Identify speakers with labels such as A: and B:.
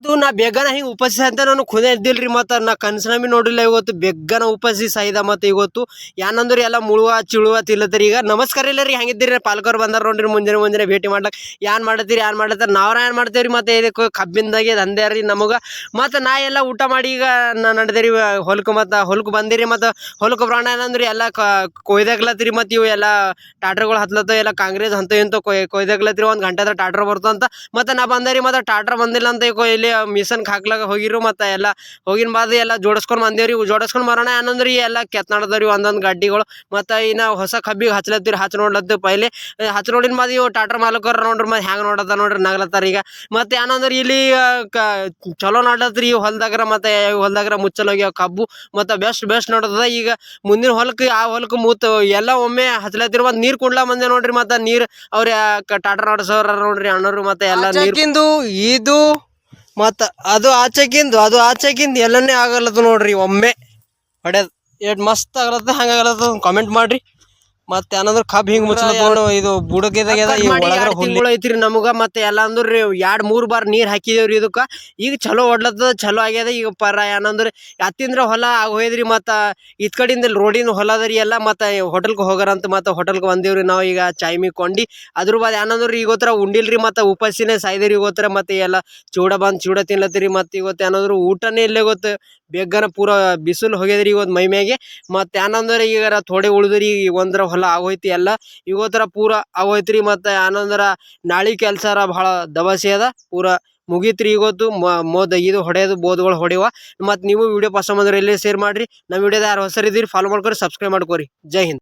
A: ಇದು ನಾ ಬೇಗನ ಹಿಂಗ್ ಉಪಸಿ ಅಂತ ನಾನು ಖುದೆ ಇದ್ದಿಲ್ರಿ ಮತ್ತ ನಾ ಕನ್ಸನ ಬಿ ನೋಡಿಲ್ಲ ಇವತ್ತು ಬೇಗನ ಉಪಸಿ ಸಾಯ್ದ ಮತ್ತೆ ಇವತ್ತು ಯಾನಂದ್ರೆ ಎಲ್ಲ ಮುಳುವ ಚಿಳುವ ತಿಲ್ಲತ್ರಿ. ಈಗ ನಮಸ್ಕಾರ ಇಲ್ಲ ರೀ, ಹೆಂಗಿದ್ದೀರಿ ಪಾಲ್ಕರ್ ಬಂದಾರ ನೋಡ್ರಿ ಮುಂಜಾನೆ ಮುಂಜಾನೆ ಭೇಟಿ ಮಾಡ್ಲಕ್. ಏನ್ ಮಾಡತ್ತೀರಿ ನಾವ್ರ ಏನ್ ಮಾಡ್ತೇವ್ರಿ ಮತ್ತೆ ಇದಕ್ಕೆ ಕಬ್ಬಿಂದಾಗೆ ದಂಧೆ ರೀ ನಮಗ. ಮತ್ತೆ ನಾ ಎಲ್ಲ ಊಟ ಮಾಡಿ ಈಗ ನಡೆದೇರಿ ಹೊಲಕ್ ಬಂದಿರಿ. ಮತ್ತೆ ಹೊಲಕ್ ಪ್ರಾಣ ಏನಂದ್ರಿ ಎಲ್ಲ ಕೊಯ್ದಾಗ್ಲತ್ರಿ. ಮತ್ತೆ ಇವು ಎಲ್ಲ ಟಾಟ್ರ್ಗಳು ಹತ್ಲತ್ತ ಎಲ್ಲ ಕಾಂಗ್ರೆಸ್ ಅಂತ ಇಂತ ಕೊಯ್ದಾಗ್ಲತ್ರಿ. ಒಂದ್ ಗಂಟೆ ಟಾಟ್ರ್ ಬರ್ತಂತ ಮತ್ತೆ ನಾ ಬಂದೇರಿ. ಮತ್ತೆ ಟಾಟ್ರ್ ಬಂದಿಲ್ಲ ಅಂತ ಇಲ್ಲಿ ಮಿಷನ್ ಹಾಕ್ಲಾಗ ಹೋಗಿರು. ಮತ್ತೆ ಎಲ್ಲ ಹೋಗಿನ ಬಾದ್ ಎಲ್ಲ ಜೋಡಿಸ್ಕೊಂಡ್ ಬಂದೇವ್ರಿ. ಜೋಡಿಸ್ಕೊಂಡ್ ಬರೋಣ ಏನಂದ್ರಿ ಎಲ್ಲ ಕೆತ್ನಾಡದವ್ರಿ ಒಂದೊಂದ್ ಗಡ್ಡಿಗಳು. ಮತ್ತೆ ಇನ್ನ ಹೊಸ ಕಬ್ಬಿಗೆ ಹಚ್ಲತ್ತೀರಿ, ಹಚ್ ನೋಡ್ಲತ್ತ ಪೈಲೆ ಹಚ್ ನೋಡಿನ ಬಾದ್ ಇವು ಟಾಟರ್ ಮಾಲಕರ್ ನೋಡ್ರಿ ಮತ್ತೆ ಹ್ಯಾಂಗ ನೋಡತ್ತ ನೋಡ್ರಿ ನಗ್ಲತ್ತಾರ. ಈಗ ಮತ್ತೆ ಏನಂದ್ರಿ ಇಲ್ಲಿ ಚಲೋ ನೋಡ್ಲತ್ರಿ ಈ ಹೊಲ್ದಾಗ್ರ. ಮತ್ತೆ ಹೊಲ್ದಾಗ್ರ ಮುಚ್ಚಲ್ ಹೋಗ್ಯಾವ ಕಬ್ಬು ಮತ್ತೆ ಬೆಸ್ಟ್ ನೋಡದ. ಈಗ ಮುಂದಿನ ಹೊಲಕ್ ಆ ಹೊಲಕ್ ಮೂತ್ ಎಲ್ಲ ಒಮ್ಮೆ ಹಚ್ಲತ್ತಿರ. ಮತ್ ನೀರ್ ಕುಡ್ಲಾ ಬಂದೆ ನೋಡ್ರಿ. ಮತ್ತೆ ನೀರ್ ಅವ್ರ ಟಾಟರ್ ನಡ್ಸೋರ ನೋಡ್ರಿ ಅಣ್ಣರು. ಮತ್ತೆ ಎಲ್ಲ ನೀರ್ಕಿಂದು ಇದು ಮತ್ತ ಅದು ಆಚೆಗಿಂದ ಎಲ್ಲನೇ ಆಗಲ್ಲದು ನೋಡ್ರಿ. ಒಮ್ಮೆ ಹೊಡೆದ್ ಎಷ್ಟ್ ಮಸ್ತ್ ಆಗಲತ್ತ ಹಂಗಾಗಲತ್ತ ಕಾಮೆಂಟ್ ಮಾಡ್ರಿ. ಮತ್ತೆ ಏನಂದ್ರ ಕಬ್ ಹಿಂಗ್ ಮುಚ್ಚಲ ಇದು ಬುಡಕದಾಗ ತಿಂಗಳು ಐತ್ರಿ ನಮಗ. ಮತ್ತೆ ಎಲ್ಲ ಅಂದ್ರಿ 2-3 ಬಾರ್ ನೀರ್ ಹಾಕಿದೇವ್ರಿ ಇದಕ್ಕ. ಈಗ ಚಲೋ ಹೊಡ್ಲತ್ತದ, ಚಲೋ ಆಗ್ಯದ. ಈಗ ಪರ ಏನಂದ್ರ ಅತ್ತಿಂದ್ರ ಹೊಲ ಹೋಯ್ದ್ರಿ. ಮತ್ತ ಇತ್ ಕಡಿಂದ ರೋಡಿನ ಹೊಲ ಅದರಿ ಎಲ್ಲ. ಮತ್ತೆ ಹೋಟೆಲ್ಗೆ ಹೋಗಾರಂತ ಮತ್ತೆ ಹೋಟೆಲ್ಗೆ ಬಂದೇವ್ರಿ ನಾವು ಈಗ ಚಾಯ್ಮಿ ಕೊಂಡಿ. ಅದ್ರ ಬಾದ್ ಏನಂದ್ರಿ ಈಗೋತ್ರ ಉಂಡಿಲ್ರಿ. ಮತ್ತೆ ಉಪಾಸಿನೇ ಸಾಯ್ದೇರಿ ಈಗೋತ್ರ. ಮತ್ತೆ ಎಲ್ಲ ಚೂಡ ತಿನ್ಲತ್ತೀರಿ. ಮತ್ತೆ ಇವತ್ತು ಏನಾದ್ರು ಊಟನೇ ಇಲ್ಲೇ ಗೊತ್ತ. ಬೇಗನ ಪೂರ ಬಿಸಿಲು ಹೋಗ್ಯದ್ರಿ ಇವತ್ತು ಮೈ ಮ್ಯಾಗೆ. ಮತ್ತೆ ಏನಂದ್ರೆ ಈಗ ಥೋಡೆ ಉಳಿದ್ರಿ. ಒಂದ್ರ ಹೊಲ ಆಗೋಯ್ತಿ ಎಲ್ಲ ಇವತ್ತರ ಪೂರ ಆಗೋಯ್ತ್ರಿ. ಮತ್ತೆ ಏನಂದ್ರ ನಾಳಿ ಕೆಲ್ಸಾರ ಬಹಳ ದಬಾಸಿ ಅದ. ಪೂರ ಮುಗೀತ್ರಿ ಇವತ್ತು. ಇದು ಹೊಡೆಯೋದು ಬೋದ್ಗಳು ಹೊಡೆಯುವ. ಮತ್ತು ನೀವು ವಿಡಿಯೋ ಪಸಂದ್ ಬಂದ್ರೆ ಎಲ್ಲೇ ಶೇರ್ ಮಾಡ್ರಿ. ನಮ್ಮ ವಿಡಿಯೋದ ಯಾರು ಹೊಸರಿದ್ದೀರಿ ಫಾಲೋ ಮಾಡ್ಕೊರಿ, ಸಬ್ಸ್ಕ್ರೈಬ್ ಮಾಡ್ಕೊರಿ. ಜೈ ಹಿಂದ್.